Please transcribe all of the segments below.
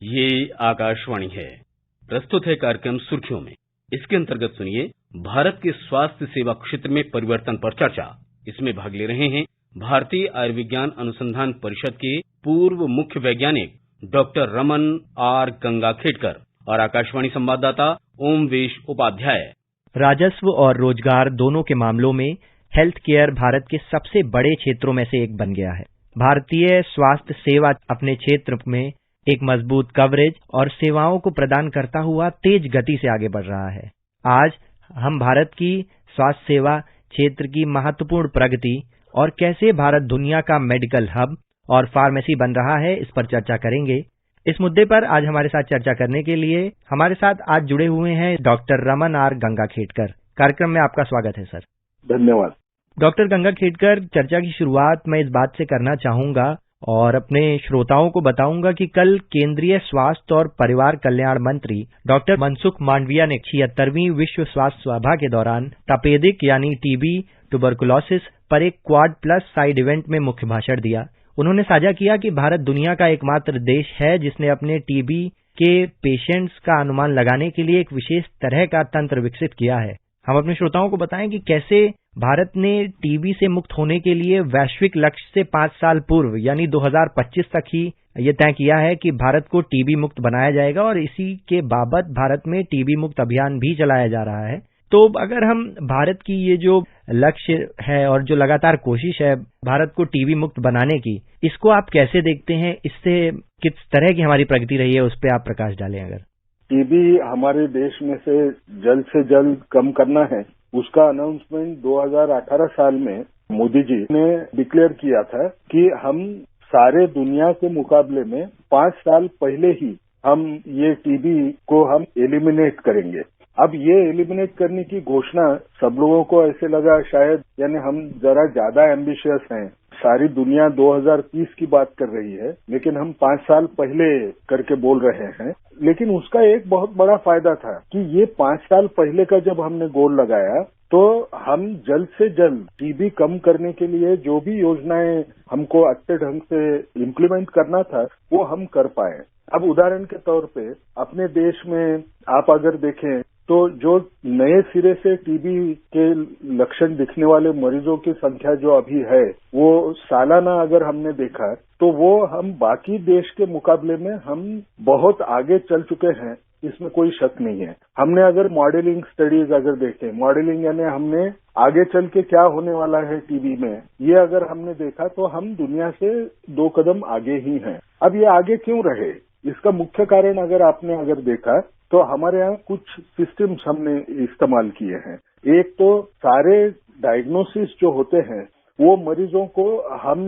ये आकाशवाणी है। प्रस्तुत है कार्यक्रम सुर्खियों में। इसके अंतर्गत सुनिए भारत के स्वास्थ्य सेवा क्षेत्र में परिवर्तन पर चर्चा। इसमें भाग ले रहे हैं भारतीय आयुर्विज्ञान अनुसंधान परिषद के पूर्व मुख्य वैज्ञानिक डॉक्टर रमन आर गंगाखेडकर और आकाशवाणी संवाददाता ओमवेश उपाध्याय। राजस्व और रोजगार दोनों के मामलों में हेल्थ केयर भारत के सबसे बड़े क्षेत्रों में से एक बन गया है। भारतीय स्वास्थ्य सेवा अपने क्षेत्र में एक मजबूत कवरेज और सेवाओं को प्रदान करता हुआ तेज गति से आगे बढ़ रहा है। आज हम भारत की स्वास्थ्य सेवा क्षेत्र की महत्वपूर्ण प्रगति और कैसे भारत दुनिया का मेडिकल हब और फार्मेसी बन रहा है, इस पर चर्चा करेंगे। इस मुद्दे पर आज हमारे साथ चर्चा करने के लिए हमारे साथ आज जुड़े हुए हैं डॉक्टर रमन आर गंगाखेडकर। कार्यक्रम में आपका स्वागत है सर। धन्यवाद। डॉक्टर गंगाखेडकर, चर्चा की शुरुआत मैं इस बात से करना चाहूंगा और अपने श्रोताओं को बताऊंगा कि कल केंद्रीय स्वास्थ्य और परिवार कल्याण मंत्री डॉक्टर मनसुख मांडविया ने 76वीं विश्व स्वास्थ्य सभा के दौरान तपेदिक यानी टीबी, ट्यूबरकुलोसिस पर एक क्वाड प्लस साइड इवेंट में मुख्य भाषण दिया। उन्होंने साझा किया कि भारत दुनिया का एकमात्र देश है जिसने अपने टीबी के पेशेंट्स का अनुमान लगाने के लिए एक विशेष तरह का तंत्र विकसित किया है। हम अपने श्रोताओं को बताएं कि कैसे भारत ने टीबी से मुक्त होने के लिए वैश्विक लक्ष्य से 5 साल पूर्व यानी 2025 तक ही ये तय किया है कि भारत को टीबी मुक्त बनाया जाएगा और इसी के बाबत भारत में टीबी मुक्त अभियान भी चलाया जा रहा है। तो अगर हम भारत की ये जो लक्ष्य है और जो लगातार कोशिश है भारत को टीबी मुक्त बनाने की, इसको आप कैसे देखते हैं? इससे किस तरह की हमारी प्रगति रही है, उस पर आप प्रकाश डालें। अगर टीबी हमारे देश में से जल्द कम करना है, उसका अनाउंसमेंट 2018 साल में मोदी जी ने डिक्लेयर किया था कि हम सारे दुनिया के मुकाबले में 5 साल पहले ही हम ये टीबी को हम एलिमिनेट करेंगे। अब ये एलिमिनेट करने की घोषणा सब लोगों को ऐसे लगा शायद यानी हम जरा ज्यादा एम्बिशियस हैं। सारी दुनिया 2030 की बात कर रही है, लेकिन हम 5 साल पहले करके बोल रहे हैं। लेकिन उसका एक बहुत बड़ा फायदा था कि ये 5 साल पहले का जब हमने गोल लगाया तो हम जल्द से जल्द टीबी कम करने के लिए जो भी योजनाएं हमको अच्छे ढंग से इम्प्लीमेंट करना था वो हम कर पाए। अब उदाहरण के तौर पे अपने देश में आप अगर देखें तो जो नए सिरे से टीबी के लक्षण दिखने वाले मरीजों की संख्या जो अभी है वो सालाना अगर हमने देखा तो वो हम बाकी देश के मुकाबले में हम बहुत आगे चल चुके हैं, इसमें कोई शक नहीं है। हमने अगर मॉडलिंग स्टडीज अगर देखें, मॉडलिंग यानी हमने आगे चल के क्या होने वाला है टीबी में, ये अगर हमने देखा तो हम दुनिया से 2 कदम आगे ही हैं। अब ये आगे क्यों रहे, इसका मुख्य कारण अगर देखा तो हमारे यहाँ कुछ सिस्टम्स हमने इस्तेमाल किए हैं। एक तो सारे डायग्नोसिस जो होते हैं वो मरीजों को हम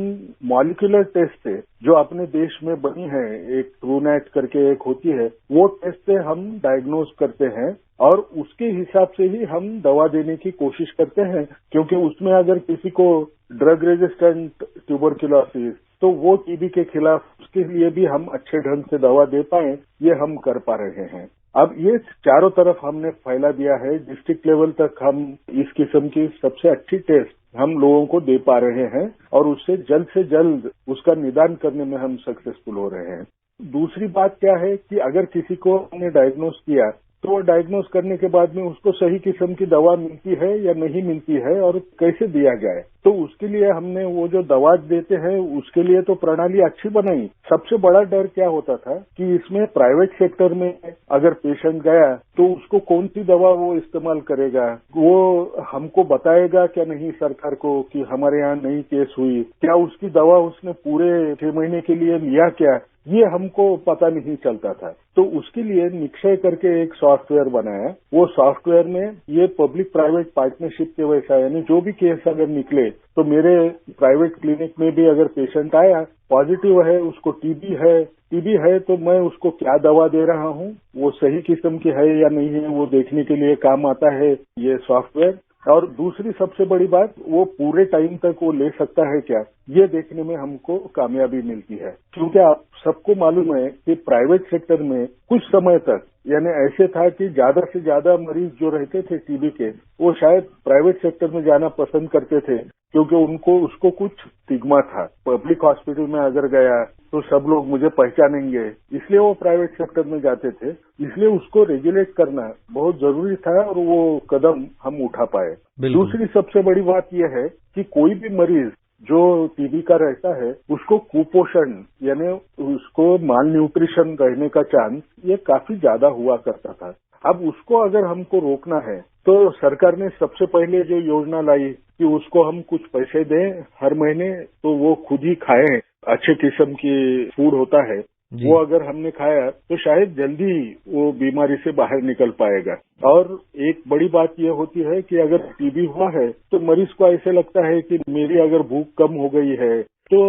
मॉलिक्यूलर टेस्ट से जो अपने देश में बनी है, एक ट्रूनेट करके एक होती है, वो टेस्ट से हम डायग्नोज करते हैं और उसके हिसाब से ही हम दवा देने की कोशिश करते हैं। क्योंकि उसमें अगर किसी को ड्रग रेजिस्टेंट ट्यूबरकुलोसिस तो वो टीबी के खिलाफ उसके लिए भी हम अच्छे ढंग से दवा दे पाए, ये हम कर पा रहे हैं। अब ये चारों तरफ हमने फैला दिया है, डिस्ट्रिक्ट लेवल तक हम इस किस्म की सबसे अच्छी टेस्ट हम लोगों को दे पा रहे हैं और उससे जल्द से जल्द उसका निदान करने में हम सक्सेसफुल हो रहे हैं। दूसरी बात क्या है कि अगर किसी को हमने डायग्नोज किया तो डायग्नोज करने के बाद में उसको सही किस्म की दवा मिलती है या नहीं मिलती है और कैसे दिया जाए, तो उसके लिए हमने वो जो दवा देते हैं उसके लिए तो प्रणाली अच्छी बनाई। सबसे बड़ा डर क्या होता था कि इसमें प्राइवेट सेक्टर में अगर पेशेंट गया तो उसको कौन सी दवा वो इस्तेमाल करेगा, वो हमको बताएगा क्या नहीं सरकार को कि हमारे यहाँ नई केस हुई, क्या उसकी दवा उसने पूरे 6 महीने के लिए लिया क्या, ये हमको पता नहीं चलता था। तो उसके लिए निक्षय करके एक सॉफ्टवेयर बनाया। वो सॉफ्टवेयर में ये पब्लिक प्राइवेट पार्टनरशिप के वैसा, यानी जो भी केस अगर निकले तो मेरे प्राइवेट क्लिनिक में भी अगर पेशेंट आया पॉजिटिव है, उसको टीबी है तो मैं उसको क्या दवा दे रहा हूँ, वो सही किस्म की है या नहीं है, वो देखने के लिए काम आता है ये सॉफ्टवेयर। और दूसरी सबसे बड़ी बात, वो पूरे टाइम तक वो ले सकता है क्या, ये देखने में हमको कामयाबी मिलती है। क्योंकि आप सबको मालूम है कि प्राइवेट सेक्टर में कुछ समय तक यानी ऐसे था कि ज्यादा से ज्यादा मरीज जो रहते थे टीबी के वो शायद प्राइवेट सेक्टर में जाना पसंद करते थे क्योंकि उसको कुछ स्टिग्मा था। पब्लिक हॉस्पिटल में अगर गया तो सब लोग मुझे पहचानेंगे, इसलिए वो प्राइवेट सेक्टर में जाते थे। इसलिए उसको रेगुलेट करना बहुत जरूरी था और वो कदम हम उठा पाए। दूसरी सबसे बड़ी बात यह है कि कोई भी मरीज जो टीबी का रहता है उसको कुपोषण यानी उसको माल न्यूट्रिशन रहने का चांस ये काफी ज्यादा हुआ करता था। अब उसको अगर हमको रोकना है तो सरकार ने सबसे पहले जो योजना लाई कि उसको हम कुछ पैसे दें हर महीने तो वो खुद ही खाएं, अच्छे किस्म की फूड होता है वो अगर हमने खाया तो शायद जल्दी वो बीमारी से बाहर निकल पाएगा। और एक बड़ी बात ये होती है कि अगर टीबी हुआ है तो मरीज को ऐसे लगता है कि मेरी अगर भूख कम हो गई है तो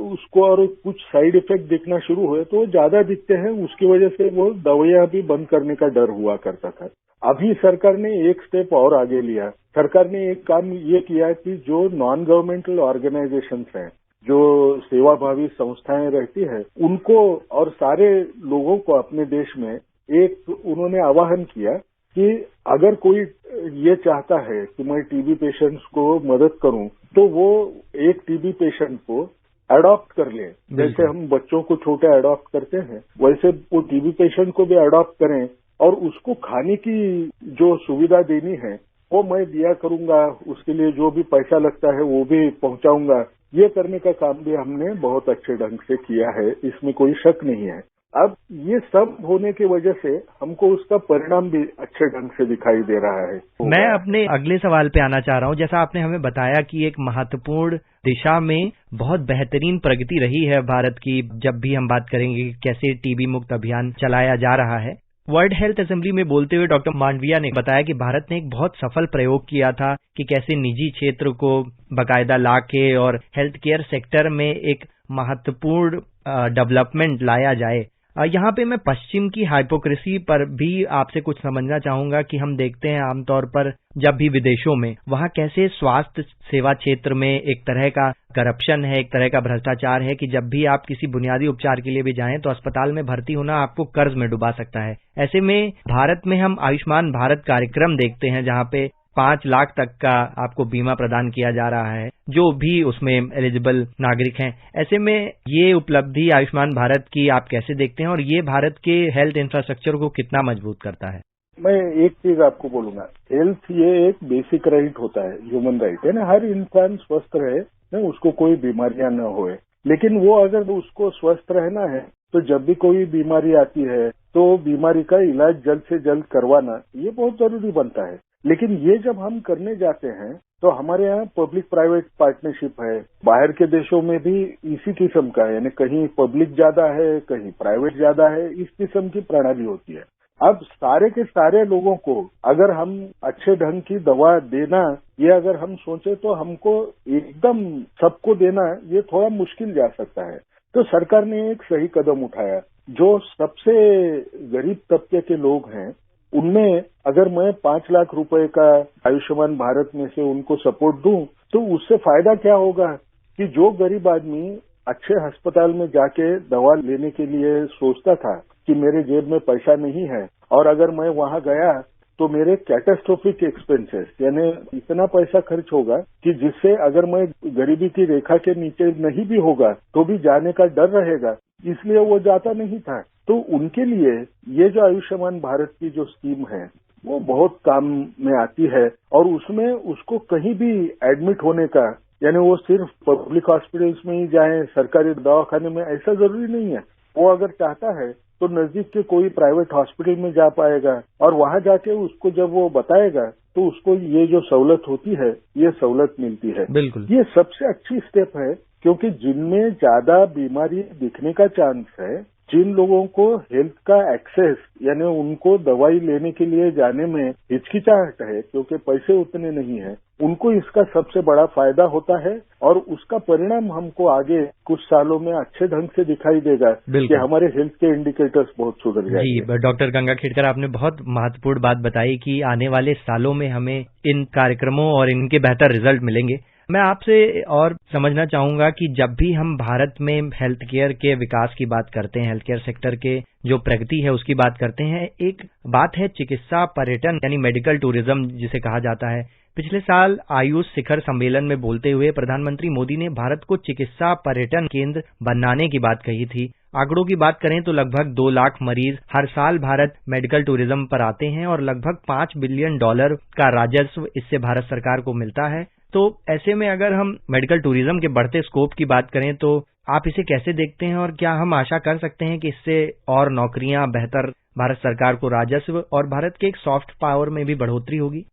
उसको और कुछ साइड इफेक्ट दिखना शुरू हुए तो ज्यादा दिखते हैं, उसकी वजह से वो दवाइयां भी बंद करने का डर हुआ करता था। अभी सरकार ने एक स्टेप और आगे लिया। सरकार ने एक काम ये किया कि जो नॉन गवर्नमेंटल ऑर्गेनाइजेशंस हैं, जो सेवाभावी संस्थाएं रहती है, उनको और सारे लोगों को अपने देश में एक उन्होंने आह्वान किया कि अगर कोई ये चाहता है कि मैं टीबी पेशेंट्स को मदद करूं तो वो एक टीबी पेशेंट को अडॉप्ट कर ले। जैसे हम बच्चों को छोटे अडॉप्ट करते हैं वैसे वो टीबी पेशेंट को भी अडॉप्ट करें और उसको खाने की जो सुविधा देनी है वो मैं दिया करूंगा, उसके लिए जो भी पैसा लगता है वो भी पहुंचाऊंगा। ये करने का काम भी हमने बहुत अच्छे ढंग से किया है, इसमें कोई शक नहीं है। अब ये सब होने की वजह से हमको उसका परिणाम भी अच्छे ढंग से दिखाई दे रहा है। मैं अपने अगले सवाल पे आना चाह रहा हूँ। जैसा आपने हमें बताया कि एक महत्वपूर्ण दिशा में बहुत बेहतरीन प्रगति रही है भारत की, जब भी हम बात करेंगे कि कैसे टीबी मुक्त अभियान चलाया जा रहा है। वर्ल्ड हेल्थ असेंबली में बोलते हुए डॉक्टर मांडविया ने बताया कि भारत ने एक बहुत सफल प्रयोग किया था कि कैसे निजी क्षेत्र को बाकायदा लाके और हेल्थ केयर सेक्टर में एक महत्वपूर्ण डेवलपमेंट लाया जाए। यहाँ पे मैं पश्चिम की हाइपोक्रेसी पर भी आपसे कुछ समझना चाहूंगा कि हम देखते हैं आमतौर पर जब भी विदेशों में वहाँ कैसे स्वास्थ्य सेवा क्षेत्र में एक तरह का करप्शन है, एक तरह का भ्रष्टाचार है कि जब भी आप किसी बुनियादी उपचार के लिए भी जाएं तो अस्पताल में भर्ती होना आपको कर्ज में डुबा सकता है। ऐसे में भारत में हम आयुष्मान भारत कार्यक्रम देखते हैं जहाँ पे 5 लाख तक का आपको बीमा प्रदान किया जा रहा है जो भी उसमें एलिजिबल नागरिक हैं। ऐसे में ये उपलब्धि आयुष्मान भारत की आप कैसे देखते हैं और ये भारत के हेल्थ इंफ्रास्ट्रक्चर को कितना मजबूत करता है? मैं एक चीज आपको बोलूंगा, हेल्थ ये एक बेसिक राइट होता है, ह्यूमन राइट है ना। हर इंसान स्वस्थ रहे ना, उसको कोई बीमारियां न होए, लेकिन वो अगर उसको स्वस्थ रहना है तो जब भी कोई बीमारी आती है तो बीमारी का इलाज जल्द से जल्द करवाना ये बहुत जरूरी बनता है। लेकिन ये जब हम करने जाते हैं तो हमारे यहाँ पब्लिक प्राइवेट पार्टनरशिप है, बाहर के देशों में भी इसी किस्म का है, यानी कहीं पब्लिक ज्यादा है कहीं प्राइवेट ज्यादा है, इस किस्म की प्रणाली होती है। अब सारे के सारे लोगों को अगर हम अच्छे ढंग की दवा देना ये अगर हम सोचे तो हमको एकदम सबको देना ये थोड़ा मुश्किल जा सकता है। तो सरकार ने एक सही कदम उठाया। जो सबसे गरीब तबके के लोग हैं उनमें अगर मैं 5 लाख रुपए का आयुष्मान भारत में से उनको सपोर्ट दूं तो उससे फायदा क्या होगा कि जो गरीब आदमी अच्छे अस्पताल में जाके दवा लेने के लिए सोचता था कि मेरे जेब में पैसा नहीं है और अगर मैं वहां गया तो मेरे कैटास्ट्रोफिक एक्सपेंसेस यानी इतना पैसा खर्च होगा कि जिससे अगर मैं गरीबी की रेखा के नीचे नहीं भी होगा तो भी जाने का डर रहेगा, इसलिए वो जाता नहीं था। तो उनके लिए ये जो आयुष्मान भारत की जो स्कीम है वो बहुत काम में आती है और उसमें उसको कहीं भी एडमिट होने का यानी वो सिर्फ पब्लिक हॉस्पिटल्स में ही जाए, सरकारी दवाखाने में ऐसा जरूरी नहीं है। वो अगर चाहता है तो नजदीक के कोई प्राइवेट हॉस्पिटल में जा पाएगा और वहां जाके उसको जब वो बताएगा तो उसको ये जो सहूलत होती है ये सहूलत मिलती है। बिल्कुल, ये सबसे अच्छी स्टेप है क्योंकि जिनमें ज्यादा बीमारी दिखने का चांस है, जिन लोगों को हेल्थ का एक्सेस यानी उनको दवाई लेने के लिए जाने में हिचकिचाहट है क्योंकि पैसे उतने नहीं है, उनको इसका सबसे बड़ा फायदा होता है और उसका परिणाम हमको आगे कुछ सालों में अच्छे ढंग से दिखाई देगा कि हमारे हेल्थ के इंडिकेटर्स बहुत सुधर जाएंगे। जी, डॉक्टर गंगाखेडकर आपने बहुत महत्वपूर्ण बात बताई कि आने वाले सालों में हमें इन कार्यक्रमों और इनके बेहतर रिजल्ट मिलेंगे। मैं आपसे और समझना चाहूंगा कि जब भी हम भारत में हेल्थ केयर के विकास की बात करते हैं, हेल्थ केयर सेक्टर के जो प्रगति है उसकी बात करते हैं, एक बात है चिकित्सा पर्यटन यानी मेडिकल टूरिज्म जिसे कहा जाता है। पिछले साल आयुष शिखर सम्मेलन में बोलते हुए प्रधानमंत्री मोदी ने भारत को चिकित्सा पर्यटन केंद्र बनाने की बात कही थी। आंकड़ों की बात करें तो लगभग 2 लाख मरीज हर साल भारत मेडिकल टूरिज्म पर आते हैं और लगभग $5 बिलियन का राजस्व इससे भारत सरकार को मिलता है। तो ऐसे में अगर हम मेडिकल टूरिज्म के बढ़ते स्कोप की बात करें तो आप इसे कैसे देखते हैं और क्या हम आशा कर सकते हैं कि इससे और नौकरियां, बेहतर भारत सरकार को राजस्व और भारत के एक सॉफ्ट पावर में भी बढ़ोतरी होगी?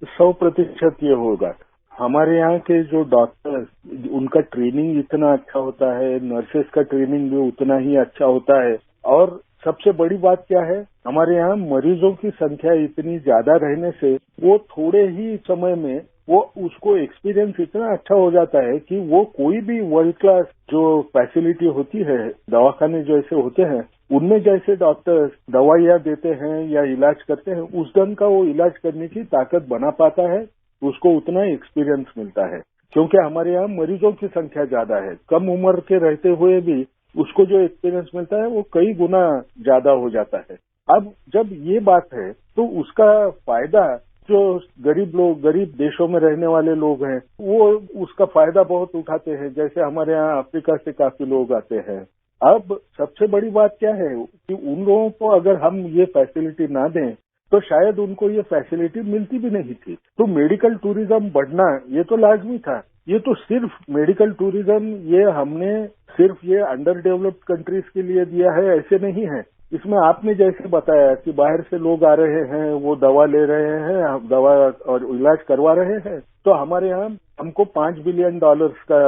100% ये होगा। हमारे यहाँ के जो डॉक्टर्स, उनका ट्रेनिंग इतना अच्छा होता है, नर्सेस का ट्रेनिंग भी उतना ही अच्छा होता है और सबसे बड़ी बात क्या है, हमारे यहाँ मरीजों की संख्या इतनी ज्यादा रहने से वो थोड़े ही समय में वो उसको एक्सपीरियंस इतना अच्छा हो जाता है कि वो कोई भी वर्ल्ड क्लास जो फैसिलिटी होती है, दवाखाने जैसे होते हैं, उनमें जैसे डॉक्टर्स दवाइयाँ देते हैं या इलाज करते हैं, उस ढंग का वो इलाज करने की ताकत बना पाता है, उसको उतना एक्सपीरियंस मिलता है। क्योंकि हमारे यहाँ मरीजों की संख्या ज्यादा है, कम उम्र के रहते हुए भी उसको जो एक्सपीरियंस मिलता है वो कई गुना ज्यादा हो जाता है। अब जब ये बात है तो उसका फायदा जो गरीब लोग, गरीब देशों में रहने वाले लोग हैं, वो उसका फायदा बहुत उठाते हैं। जैसे हमारे यहाँ अफ्रीका से काफी लोग आते हैं। अब सबसे बड़ी बात क्या है कि उन लोगों को अगर हम ये फैसिलिटी ना दें तो शायद उनको ये फैसिलिटी मिलती भी नहीं थी। तो मेडिकल टूरिज्म बढ़ना ये तो लाजमी था। ये तो सिर्फ मेडिकल टूरिज्म ये हमने सिर्फ ये अंडर डेवलप्ड कंट्रीज के लिए दिया है, ऐसे नहीं है। इसमें आपने जैसे बताया कि बाहर से लोग आ रहे हैं, वो दवा ले रहे हैं, दवा और इलाज करवा रहे हैं, तो हमारे यहाँ हमको $5 बिलियन का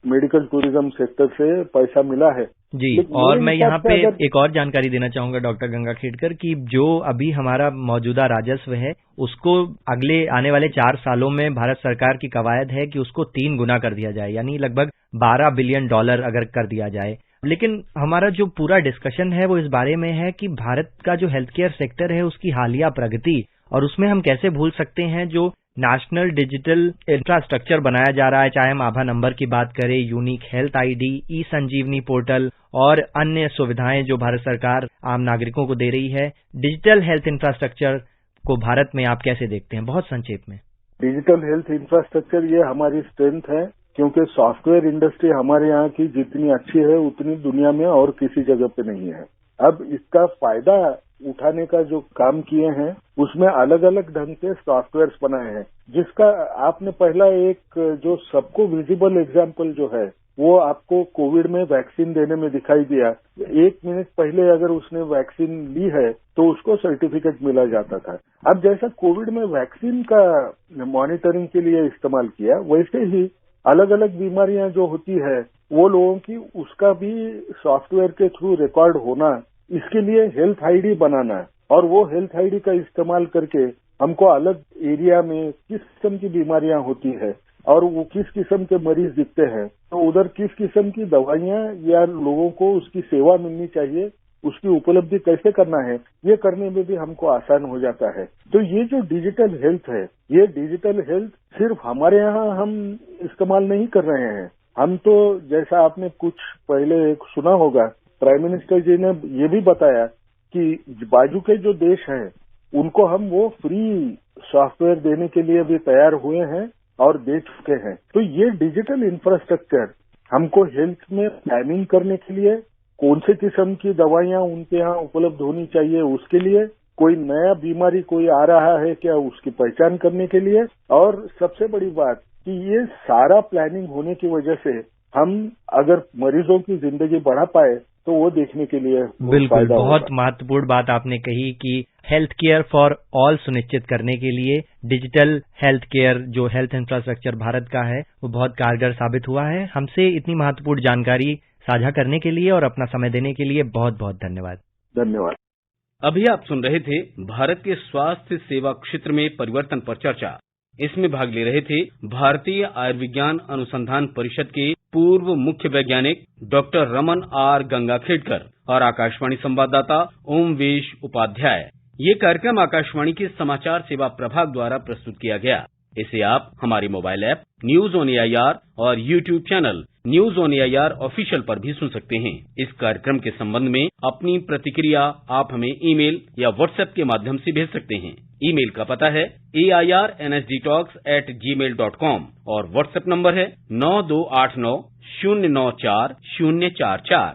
मेडिकल टूरिज्म सेक्टर से पैसा मिला है जी। और मैं यहाँ पे एक और जानकारी देना चाहूंगा डॉक्टर गंगाखेडकर कि जो अभी हमारा मौजूदा राजस्व है उसको अगले आने वाले 4 सालों में भारत सरकार की कवायद है कि उसको 3 गुना कर दिया जाए, यानी लगभग $12 बिलियन अगर कर दिया जाए। लेकिन हमारा जो पूरा डिस्कशन है वो इस बारे में है कि भारत का जो हेल्थ केयर सेक्टर है उसकी हालिया प्रगति, और उसमें हम कैसे भूल सकते हैं जो नेशनल डिजिटल इंफ्रास्ट्रक्चर बनाया जा रहा है, चाहे हम आभा नंबर की बात करें, यूनिक हेल्थ आईडी, ई संजीवनी पोर्टल और अन्य सुविधाएं जो भारत सरकार आम नागरिकों को दे रही है। डिजिटल हेल्थ इंफ्रास्ट्रक्चर को भारत में आप कैसे देखते हैं, बहुत संक्षेप में? डिजिटल हेल्थ इंफ्रास्ट्रक्चर ये हमारी स्ट्रेंथ है, क्योंकि सॉफ्टवेयर इंडस्ट्री हमारे यहाँ की जितनी अच्छी है उतनी दुनिया में और किसी जगह पे नहीं है। अब इसका फायदा उठाने का जो काम किए हैं उसमें अलग अलग ढंग से सॉफ्टवेयर बनाए हैं, जिसका आपने पहला एक जो सबको विजिबल एग्जाम्पल जो है वो आपको कोविड में वैक्सीन देने में दिखाई दिया। 1 मिनट पहले अगर उसने वैक्सीन ली है तो उसको सर्टिफिकेट मिला जाता था। अब जैसा कोविड में वैक्सीन का मॉनिटरिंग के लिए इस्तेमाल किया, वैसे ही अलग अलग बीमारियां जो होती है वो लोगों की उसका भी सॉफ्टवेयर के थ्रू रिकॉर्ड होना, इसके लिए हेल्थ आईडी बनाना और वो हेल्थ आईडी का इस्तेमाल करके हमको अलग एरिया में किस किस्म की बीमारियां होती है और वो किस किस्म के मरीज दिखते हैं, तो उधर किस किस्म की दवाइयां या लोगों को उसकी सेवा मिलनी चाहिए, उसकी उपलब्धि कैसे करना है, ये करने में भी हमको आसान हो जाता है। तो ये जो डिजिटल हेल्थ है, ये डिजिटल हेल्थ सिर्फ हमारे यहाँ हम इस्तेमाल नहीं कर रहे हैं। हम तो जैसा आपने कुछ पहले सुना होगा, प्राइम मिनिस्टर जी ने ये भी बताया कि बाजू के जो देश हैं उनको हम वो फ्री सॉफ्टवेयर देने के लिए भी तैयार हुए हैं और दे चुके हैं। तो ये डिजिटल इंफ्रास्ट्रक्चर हमको हेल्थ में प्लानिंग करने के लिए, कौन से किस्म की दवाइयां उनके यहाँ उपलब्ध होनी चाहिए उसके लिए, कोई नया बीमारी कोई आ रहा है क्या उसकी पहचान करने के लिए, और सबसे बड़ी बात कि ये सारा प्लानिंग होने की वजह से हम अगर मरीजों की जिंदगी बढ़ा पाए तो वो देखने के लिए बिल्कुल बहुत महत्वपूर्ण बात आपने कही कि हेल्थ केयर फॉर ऑल सुनिश्चित करने के लिए डिजिटल हेल्थ केयर जो हेल्थ इंफ्रास्ट्रक्चर भारत का है वो बहुत कारगर साबित हुआ है। हमसे इतनी महत्वपूर्ण जानकारी साझा करने के लिए और अपना समय देने के लिए बहुत बहुत धन्यवाद। धन्यवाद। अभी आप सुन रहे थे भारत के स्वास्थ्य सेवा क्षेत्र में परिवर्तन पर चर्चा। इसमें भाग ले रहे थे भारतीय आयुर्विज्ञान अनुसंधान परिषद के पूर्व मुख्य वैज्ञानिक डॉक्टर रमन आर गंगाखेडकर और आकाशवाणी संवाददाता ओमवेश उपाध्याय। ये कार्यक्रम आकाशवाणी के समाचार सेवा प्रभाग द्वारा प्रस्तुत किया गया। इसे आप हमारे mobile app news on AIR और YouTube channel news on AIR official पर भी सुन सकते हैं। इस कार्यक्रम के संबंध में अपनी प्रतिक्रिया आप हमें ईमेल या व्हाट्सएप के माध्यम से भेज सकते हैं। ईमेल का पता है airnsdtalks@gmail.com और व्हाट्सएप नंबर है 9289094044।